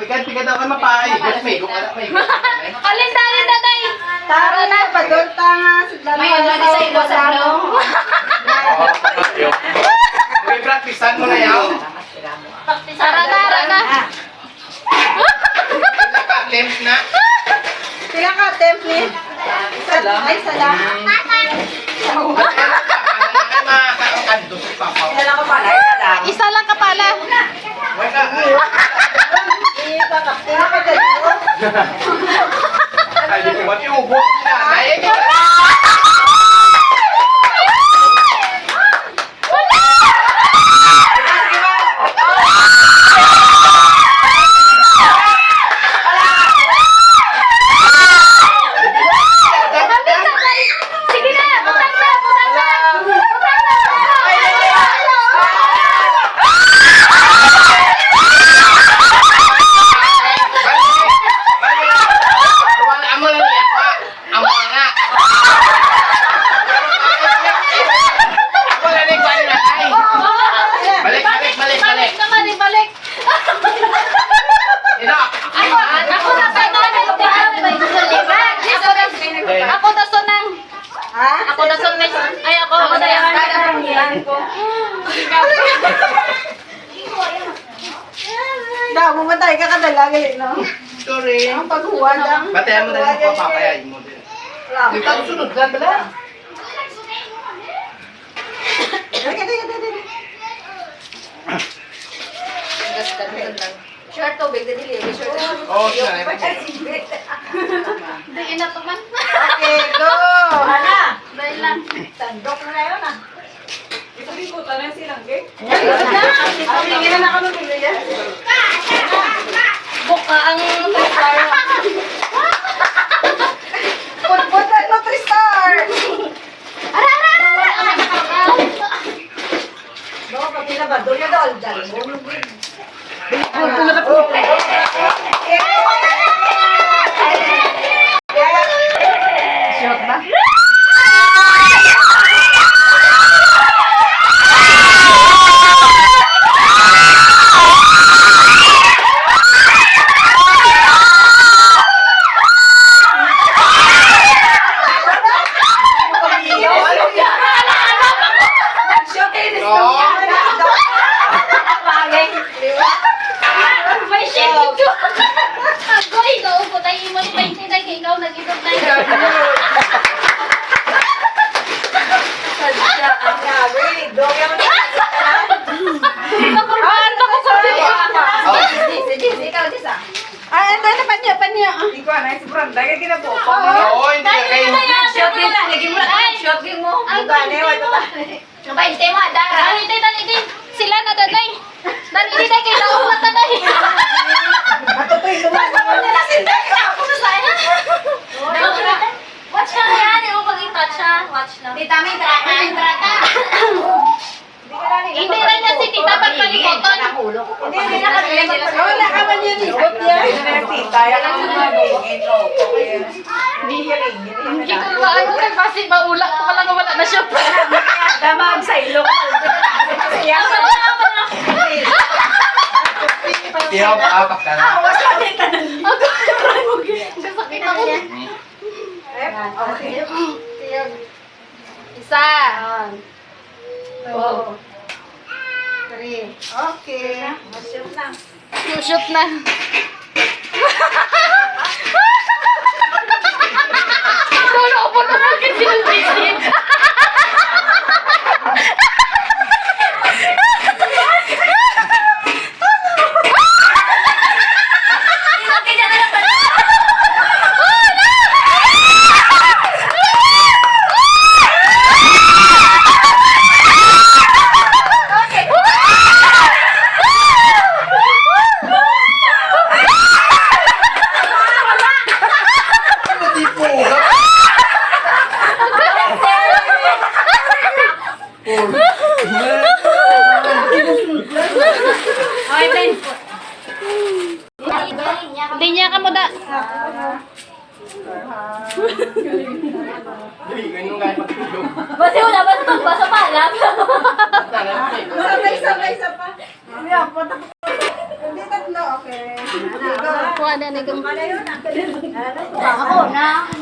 Pikat daw ka mapay. May go ka. Alin dali tatay. Tara na, padulta nga. May ano na sa ilo sa ano. May practicean mo na yaw. Tara na. Temp na. Pila ka, template? Ay, salam. Isa lang kapala. Ay, di ko matiubot na. Ay, Sige na, butang na. amo lang yan pa. Amo nga. Ako lang yung balik na ay. Balik. Balik. Ino. Ako na sunang. Ha? Ako na sunang. Ay, ako na yan. Daw, mamatay ka kadalagay, no? Sorry. Ang paghuwad ang... Batayan mo na yung papapayay mo din. Dito ang sunod lang bala. Short tubig, dali. Oo, siya na. Hindi na to man. Okay, go! Dahil lang. Tandok na yun, ah. Tingin na nakalulog yan. Buka ang Tristar. Punta mo, Tristar! Ara! No, pati na ba? Doon yung dal. Shot ba? May shit ko. Agoy, naupo tayo mo yung 20 na ikaw nag-isip na yun. Sadya, ang gabi. Doon yung... Nakurban ako ko Ikaw, Disa. Ay, ito na panyo. Ikaw na, si Branda. Kaya ginapo. Oo, hindi ka kayo. Shot game mo. Ang Bugane, wala ba? Nabainte mo, Dara. Dali. Sila na daday. Dali kay taong na daday. Matutoy naman. Nila sinday ka ako sa saya. Watch lang yan, yung pag-touch ha. Watch lang. Tita, may trata. Hindi rin niya si Tita pagpalikoton. Hindi na kami. Wala ka man yun. Ikot yan. Tita, yan ang mga Hindi ko ba ano kay Pasig maulak ko pala wala na siya. damag sa ilong. Tiyaw, apak ka na. Wala din ka na. Kasakit ako. Okay. Isa. 2, 3. Okay. Shoot na. Shoot na. Lolo ko na bakit sinubisit. Hindi po. Ako na.